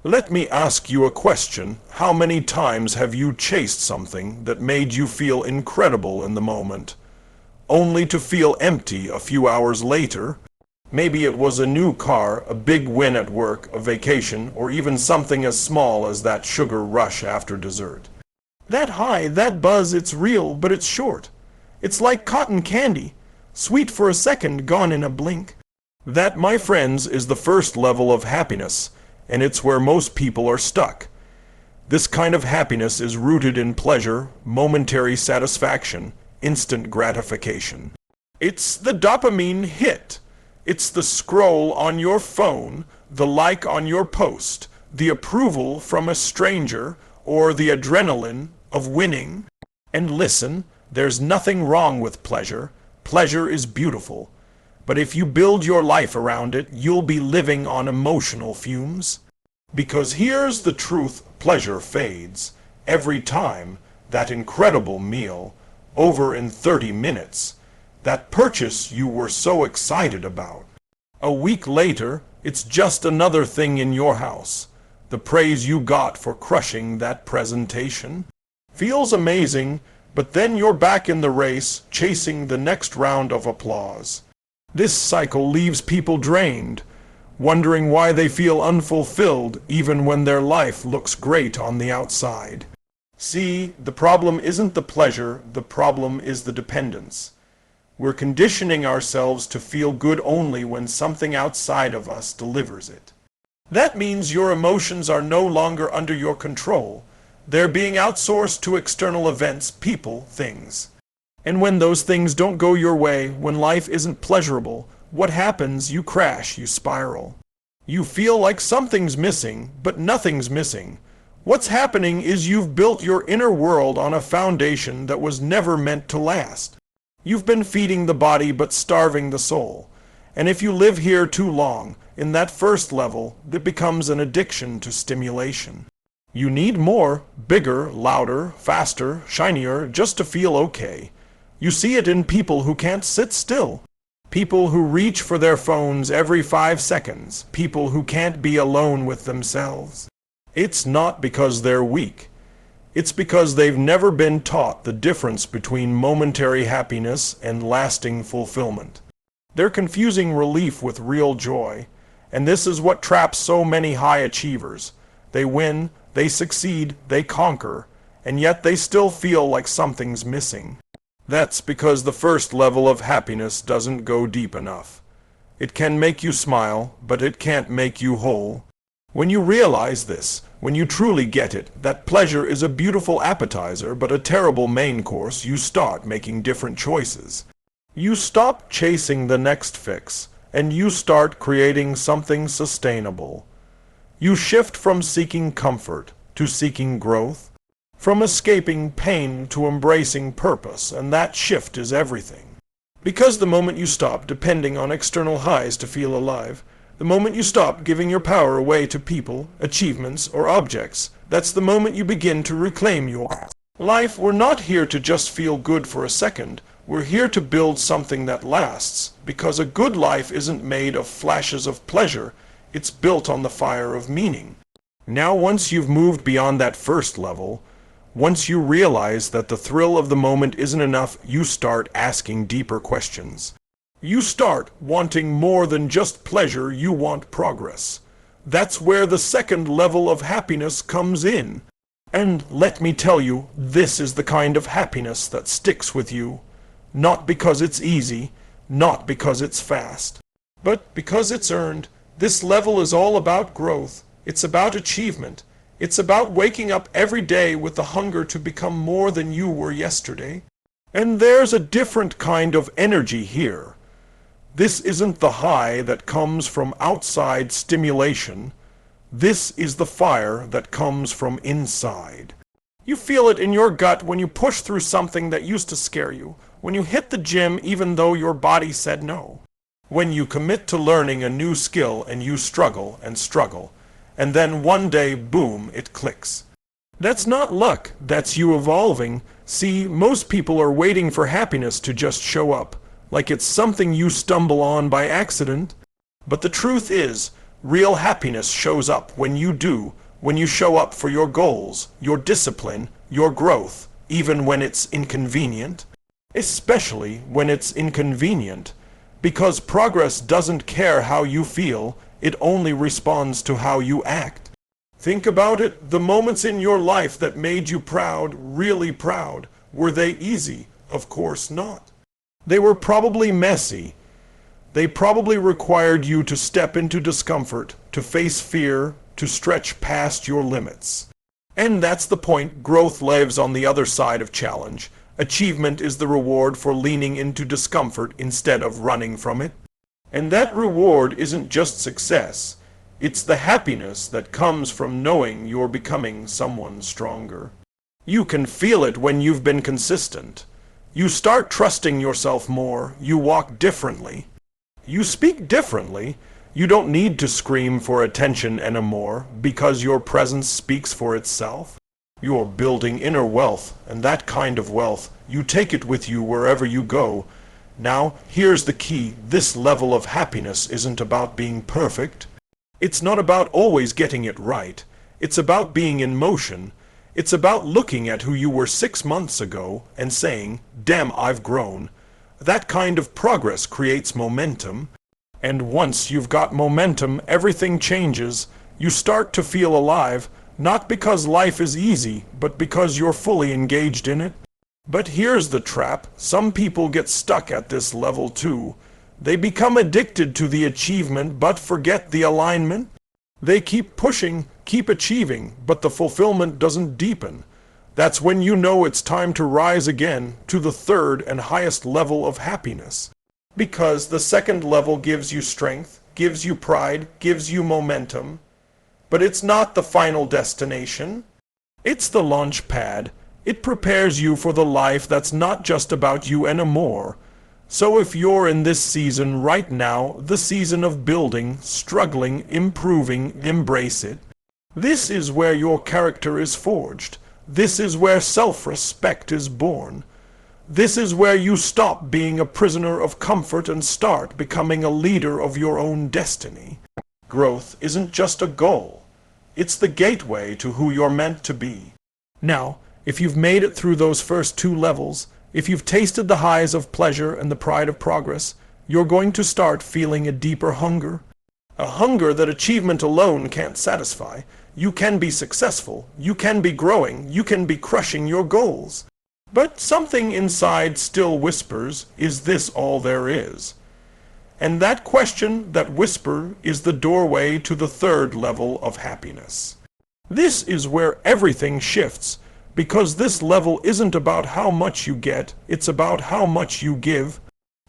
Let me ask you a question. How many times have you chased something that made you feel incredible in the moment, only to feel empty a few hours later? Maybe it was a new car, a big win at work, a vacation, or even something as small as that sugar rush after dessert. That high, that buzz, it's real, but it's short. It's like cotton candy, sweet for a second, gone in a blink. That, my friends, is the first level of happiness, and it's where most people are stuck. This kind of happiness is rooted in pleasure, momentary satisfaction, instant gratification. It's the dopamine hit. It's the scroll on your phone, the like on your post, the approval from a stranger, or the adrenaline of winning. And listen, there's nothing wrong with pleasure. Pleasure is beautiful. But if you build your life around it, you'll be living on emotional fumes. Because here's the truth, pleasure fades. Every time, that incredible meal, over in 30 minutes. That purchase you were so excited about. A week later, it's just another thing in your house. The praise you got for crushing that presentation feels amazing, but then you're back in the race, chasing the next round of applause. This cycle leaves people drained, wondering why they feel unfulfilled even when their life looks great on the outside. See, the problem isn't the pleasure, the problem is the dependence. We're conditioning ourselves to feel good only when something outside of us delivers it. That means your emotions are no longer under your control. They're being outsourced to external events, people, things. And when those things don't go your way, when life isn't pleasurable, what happens? You crash, you spiral. You feel like something's missing, but nothing's missing. What's happening is you've built your inner world on a foundation that was never meant to last. You've been feeding the body but starving the soul. And if you live here too long, in that first level, it becomes an addiction to stimulation. You need more, bigger, louder, faster, shinier, just to feel okay. You see it in people who can't sit still. People who reach for their phones every 5 seconds. People who can't be alone with themselves. It's not because they're weak. It's because they've never been taught the difference between momentary happiness and lasting fulfillment. They're confusing relief with real joy, and this is what traps so many high achievers. They win, they succeed, they conquer, and yet they still feel like something's missing. That's because the first level of happiness doesn't go deep enough. It can make you smile, but it can't make you whole. When you realize this, when you truly get it, that pleasure is a beautiful appetizer but a terrible main course, you start making different choices. You stop chasing the next fix, and you start creating something sustainable. You shift from seeking comfort to seeking growth, from escaping pain to embracing purpose, and that shift is everything. Because the moment you stop depending on external highs to feel alive, the moment you stop giving your power away to people, achievements, or objects, that's the moment you begin to reclaim your life. We're not here to just feel good for a second. We're here to build something that lasts, because a good life isn't made of flashes of pleasure. It's built on the fire of meaning. Now, once you've moved beyond that first level, once you realize that the thrill of the moment isn't enough, you start asking deeper questions. You start wanting more than just pleasure, you want progress. That's where the second level of happiness comes in. And let me tell you, this is the kind of happiness that sticks with you. Not because it's easy, not because it's fast, but because it's earned. This level is all about growth. It's about achievement. It's about waking up every day with the hunger to become more than you were yesterday. And there's a different kind of energy here. This isn't the high that comes from outside stimulation. This is the fire that comes from inside. You feel it in your gut when you push through something that used to scare you, when you hit the gym even though your body said no, when you commit to learning a new skill and you struggle, and then one day, boom, it clicks. That's not luck, that's you evolving. See, most people are waiting for happiness to just show up, like it's something you stumble on by accident. But the truth is, Real happiness shows up when you show up for your goals, your discipline, your growth, even when it's inconvenient. Especially when it's inconvenient, because progress doesn't care how you feel, it only responds to how you act. Think about it, the moments in your life that made you proud, really proud, were they easy? Of course not. They were probably messy. They probably required you to step into discomfort, to face fear, to stretch past your limits. And that's the point. Growth lives on the other side of challenge. Achievement is the reward for leaning into discomfort instead of running from it. And that reward isn't just success. It's the happiness that comes from knowing you're becoming someone stronger. You can feel it when you've been consistent. You start trusting yourself more. You walk differently. You speak differently. You don't need to scream for attention anymore because your presence speaks for itself. You're building inner wealth, and that kind of wealth, you take it with you wherever you go. Now, here's the key. This level of happiness isn't about being perfect. It's not about always getting it right. It's about being in motion. It's about looking at who you were 6 months ago and saying, "Damn, I've grown." That kind of progress creates momentum. And once you've got momentum, everything changes. You start to feel alive. Not because life is easy, but because you're fully engaged in it. But here's the trap. Some people get stuck at this level too. They become addicted to the achievement but forget the alignment. They keep pushing, keep achieving, but the fulfillment doesn't deepen. That's when you know it's time to rise again to the third and highest level of happiness. Because the second level gives you strength, gives you pride, gives you momentum. But it's not the final destination. It's the launch pad. It prepares you for the life that's not just about you anymore. So if you're in this season right now, the season of building, struggling, improving, embrace it. This is where your character is forged. This is where self-respect is born. This is where you stop being a prisoner of comfort and start becoming a leader of your own destiny. Growth isn't just a goal. It's the gateway to who you're meant to be. Now, if you've made it through those first 2 levels, if you've tasted the highs of pleasure and the pride of progress, you're going to start feeling a deeper hunger. A hunger that achievement alone can't satisfy. You can be successful, you can be growing, you can be crushing your goals. But something inside still whispers, is this all there is? And that question, that whisper, is the doorway to the third level of happiness. This is where everything shifts, because this level isn't about how much you get, it's about how much you give.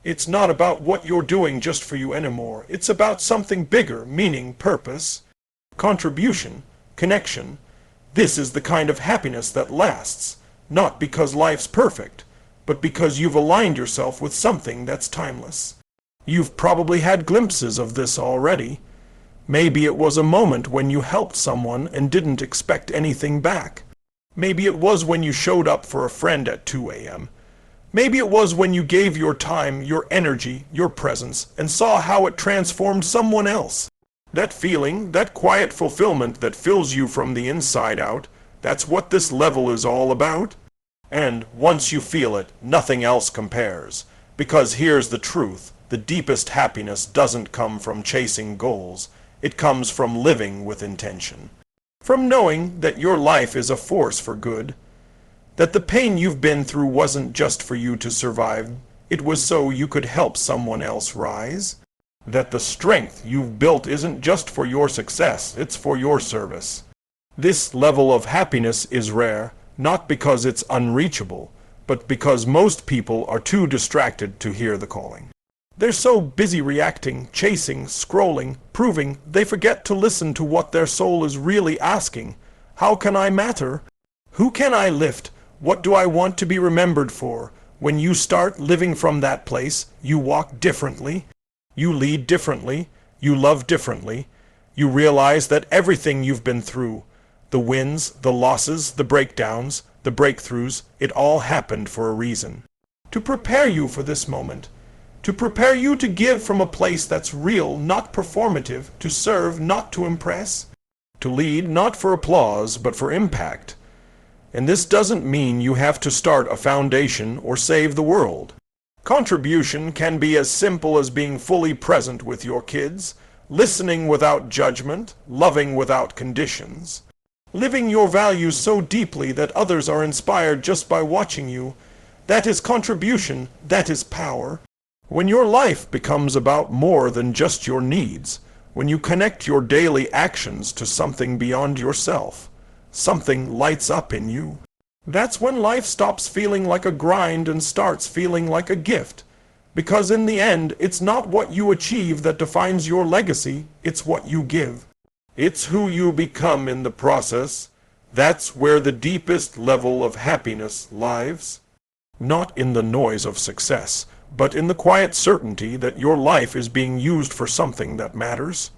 It's not about what you're doing just for you anymore. It's about something bigger, meaning, purpose, contribution, connection. This is the kind of happiness that lasts, not because life's perfect, but because you've aligned yourself with something that's timeless. You've probably had glimpses of this already. Maybe it was a moment when you helped someone and didn't expect anything back. Maybe it was when you showed up for a friend at 2 a.m. Maybe it was when you gave your time, your energy, your presence, and saw how it transformed someone else. That feeling, that quiet fulfillment that fills you from the inside out, that's what this level is all about. And once you feel it, nothing else compares. Because here's the truth. The deepest happiness doesn't come from chasing goals. It comes from living with intention. From knowing that your life is a force for good. That the pain you've been through wasn't just for you to survive. It was so you could help someone else rise. That the strength you've built isn't just for your success, it's for your service. This level of happiness is rare, not because it's unreachable, but because most people are too distracted to hear the calling. They're so busy reacting, chasing, scrolling, proving, they forget to listen to what their soul is really asking. How can I matter? Who can I lift? What do I want to be remembered for? When you start living from that place, you walk differently, you lead differently, you love differently. You realize that everything you've been through, the wins, the losses, the breakdowns, the breakthroughs, it all happened for a reason. To prepare you for this moment. to prepare you to give from a place that's real, not performative, to serve, not to impress, to lead, not for applause, but for impact. And this doesn't mean you have to start a foundation or save the world. Contribution can be as simple as being fully present with your kids, listening without judgment, loving without conditions, living your values so deeply that others are inspired just by watching you. That is contribution, that is power. When your life becomes about more than just your needs, when you connect your daily actions to something beyond yourself, something lights up in you. That's when life stops feeling like a grind and starts feeling like a gift. Because in the end, it's not what you achieve that defines your legacy, it's what you give. It's who you become in the process. That's where the deepest level of happiness lies. Not in the noise of success, but in the quiet certainty that your life is being used for something that matters.